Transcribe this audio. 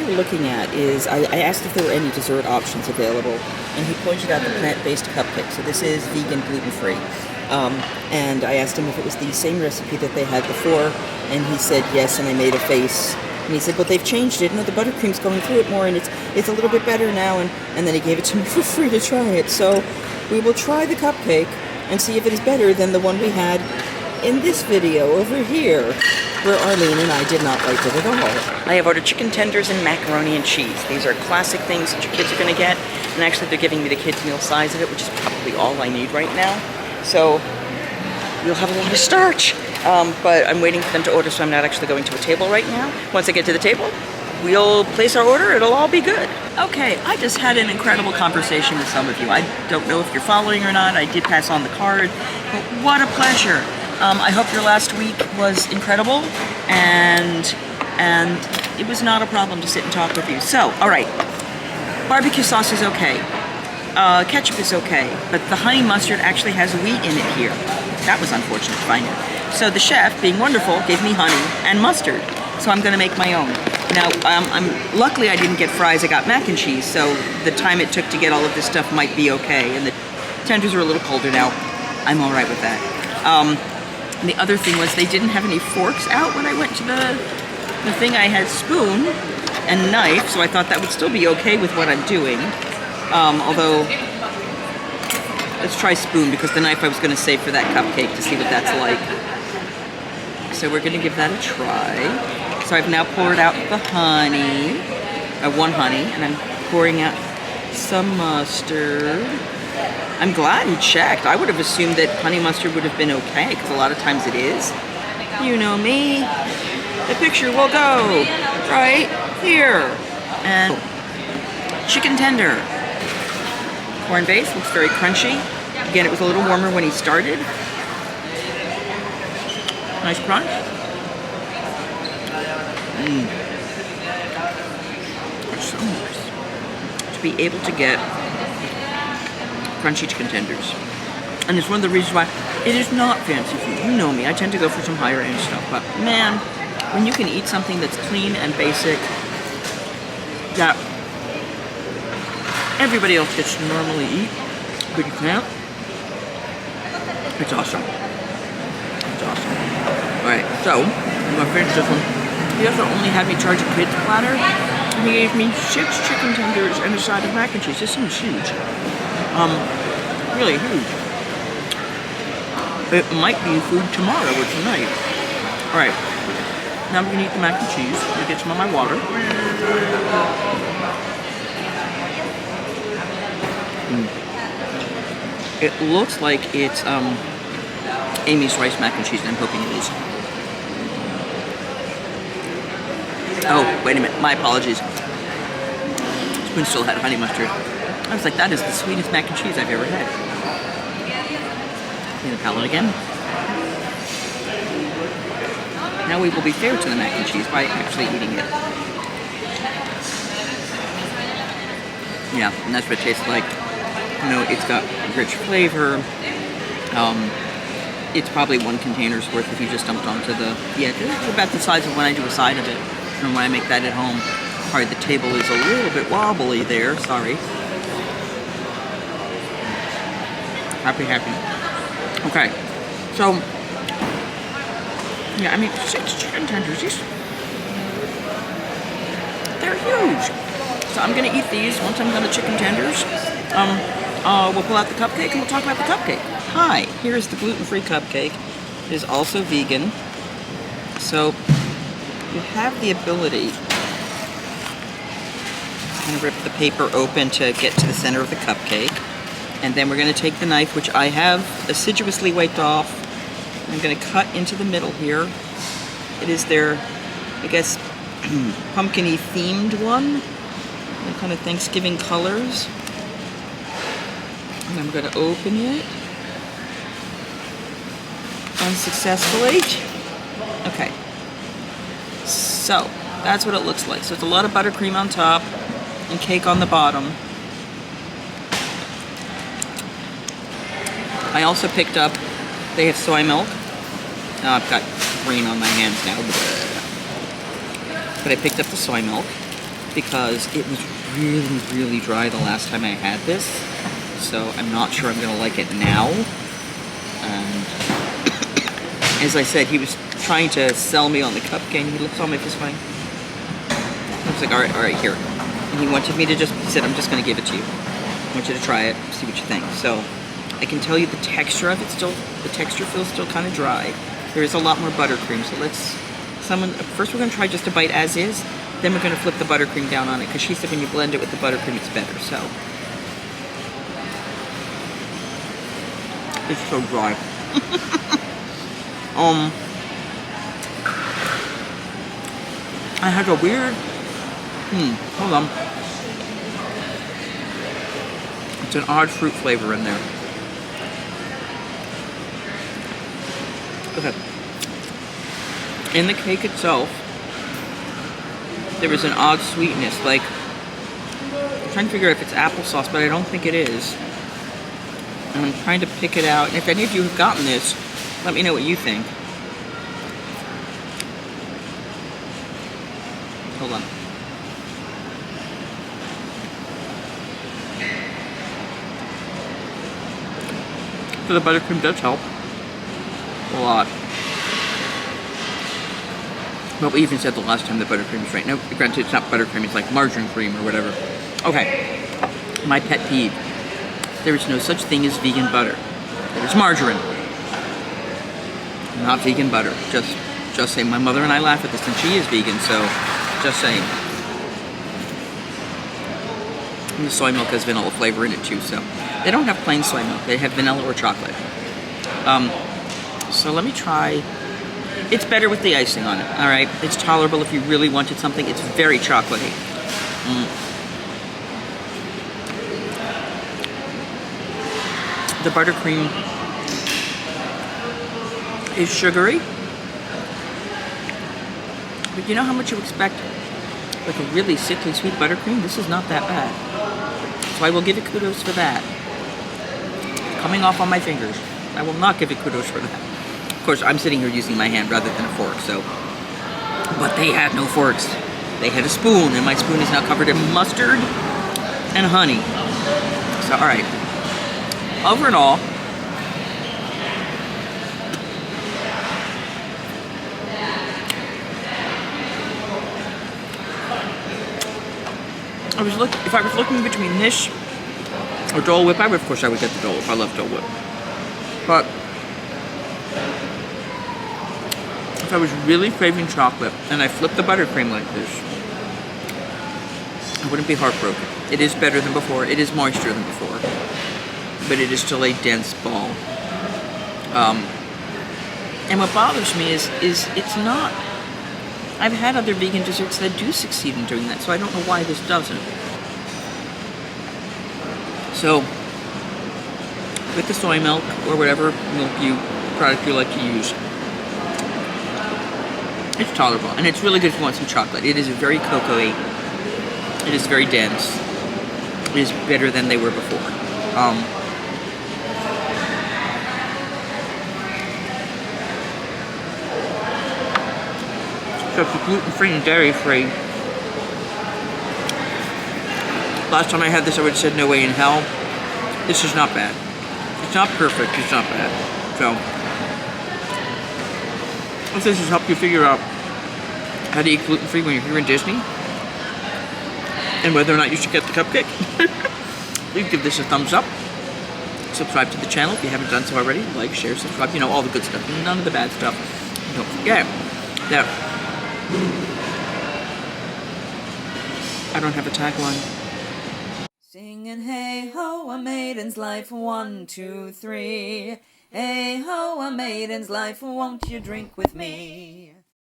we're looking at is, I asked if there were any dessert options available, and he pointed out the plant-based cupcake. So this is vegan, gluten-free. And I asked him if it was the same recipe that they had before, and he said yes, and I made a face. And he said, but they've changed it, and the buttercream's going through it more, and it's a little bit better now, and then he gave it to me for free to try it. So we will try the cupcake and see if it is better than the one we had in this video over here, where Arlene and I did not like it at all. I have ordered chicken tenders and macaroni and cheese. These are classic things that your kids are going to get, and actually they're giving me the kids' meal size of it, which is probably all I need right now. So we'll have a lot of starch, but I'm waiting for them to order, so I'm not actually going to a table right now. Once I get to the table, we'll place our order. It'll all be good. Okay, I just had an incredible conversation with some of you. I don't know if you're following or not. I did pass on the card, but what a pleasure. I hope your last week was incredible, and it was not a problem to sit and talk with you. So, all right, barbecue sauce is okay. Ketchup is okay, but the honey mustard actually has wheat in it here. That was unfortunate to find out. So the chef, being wonderful, gave me honey and mustard, so I'm going to make my own. Now, luckily I didn't get fries, I got mac and cheese, so the time it took to get all of this stuff might be okay, and the tenders are a little colder now. I'm all right with that. And the other thing was they didn't have any forks out when I went to the thing. I had spoon and knife, so I thought that would still be okay with what I'm doing. Although, let's try spoon, because the knife I was going to save for that cupcake to see what that's like. So we're going to give that a try. So I've now poured out the honey, one honey, and I'm pouring out some mustard. I'm glad he checked. I would have assumed that honey mustard would have been okay, because a lot of times it is. You know me. The picture will go right here. And chicken tender. Corn base looks very crunchy. Again, it was a little warmer when he started. Nice crunch. It's so nice to be able to get crunchy chicken tenders. And it's one of the reasons why it is not fancy food. You know me, I tend to go for some higher end stuff, but man, when you can eat something that's clean and basic that everybody else gets to normally eat, but you can't, it's awesome. It's awesome. Alright, so I'm gonna finish this one. He also only had me charge a kid's platter. He gave me 6 chicken tenders and a side of mac and cheese. This seems huge. Really huge. It might be food tomorrow or tonight. Alright, now I'm gonna eat the mac and cheese. I'm gonna get some of my water. It looks like it's Amy's rice mac and cheese, and I'm hoping it is. Oh, wait a minute, my apologies. Spoon still had honey mustard. I was like, that is the sweetest mac and cheese I've ever had. Clean the palate again. Now we will be fair to the mac and cheese by actually eating it. Yeah, and that's what it tastes like. You know, it's got rich flavor. It's probably 1 container's worth if you just dumped onto the... Yeah, it's about the size of when I do a side of it. And when I make that at home, probably the table is a little bit wobbly there. Sorry. Happy. Okay. So, yeah, I mean, 6 chicken tenders. They're huge. So I'm going to eat these once I'm done the chicken tenders. We'll pull out the cupcake and we'll talk about the cupcake. Hi, here's the gluten-free cupcake. It is also vegan. So you have the ability to kind of rip the paper open to get to the center of the cupcake. And then we're going to take the knife, which I have assiduously wiped off. I'm going to cut into the middle here. It is their, I guess, pumpkin-y themed one. The kind of Thanksgiving colors. And I'm going to open it unsuccessfully. Okay. So, that's what it looks like. So it's a lot of buttercream on top and cake on the bottom. I also picked up, they have soy milk. I've got green on my hands now. But I picked up the soy milk. because it was really, really dry the last time I had this. So I'm not sure I'm going to like it now. And as I said, he was trying to sell me on the cupcake. He looks on me this way. I was like, all right, here. And he wanted me to he said, I'm just going to give it to you. I want you to try it, see what you think. So I can tell you the texture of it the texture feels still kind of dry. There is a lot more buttercream. So first we're going to try just a bite as is. Then we're going to flip the buttercream down on it, because she said when you blend it with the buttercream, it's better. So it's so dry. I had a weird. Hold on. It's an odd fruit flavor in there. Okay. In the cake itself, there is an odd sweetness. Like, I'm trying to figure out if it's applesauce, but I don't think it is. And I'm trying to pick it out. And if any of you have gotten this, let me know what you think. Hold on. So the buttercream does help a lot. But we even said the last time the buttercream is right. No, granted, it's not buttercream, it's like margarine cream or whatever. Okay, my pet peeve. There is no such thing as vegan butter. There is margarine. Not vegan butter. Just saying. My mother and I laugh at this, and she is vegan, so just saying. And the soy milk has vanilla flavor in it too, so. They don't have plain soy milk. They have vanilla or chocolate. So let me try. It's better with the icing on it, all right? It's tolerable if you really wanted something. It's very chocolatey. The buttercream is sugary. But you know how much you expect? Like a really sickly sweet buttercream? This is not that bad. So I will give it kudos for that. Coming off on my fingers. I will not give it kudos for that. Of course, I'm sitting here using my hand rather than a fork, so. But they had no forks. They had a spoon, and my spoon is now covered in mustard and honey. So, all right. Over and all, if I was looking between this or Dole Whip, of course I would get the Dole Whip. I love Dole Whip. But if I was really craving chocolate and I flipped the buttercream like this, I wouldn't be heartbroken. It is better than before. It is moister than before. But it is still a dense ball. And what bothers me is it's not. I've had other vegan desserts that do succeed in doing that, so I don't know why this doesn't. So, with the soy milk or whatever product you like to use, it's tolerable, and it's really good if you want some chocolate. It is very cocoa-y. It is very dense. It is better than they were before. So it's gluten-free and dairy-free. Last time I had this, I would have said no way in hell. This is not bad. It's not perfect, it's not bad. So, if this has helped you figure out how to eat gluten-free when you're here in Disney, and whether or not you should get the cupcake, please give this a thumbs up. Subscribe to the channel if you haven't done so already. Like, share, subscribe, you know, all the good stuff. None of the bad stuff. Don't forget that I don't have a tagline. Singing hey ho, a maiden's life, 1, 2, 3. Hey ho, a maiden's life, won't you drink with me?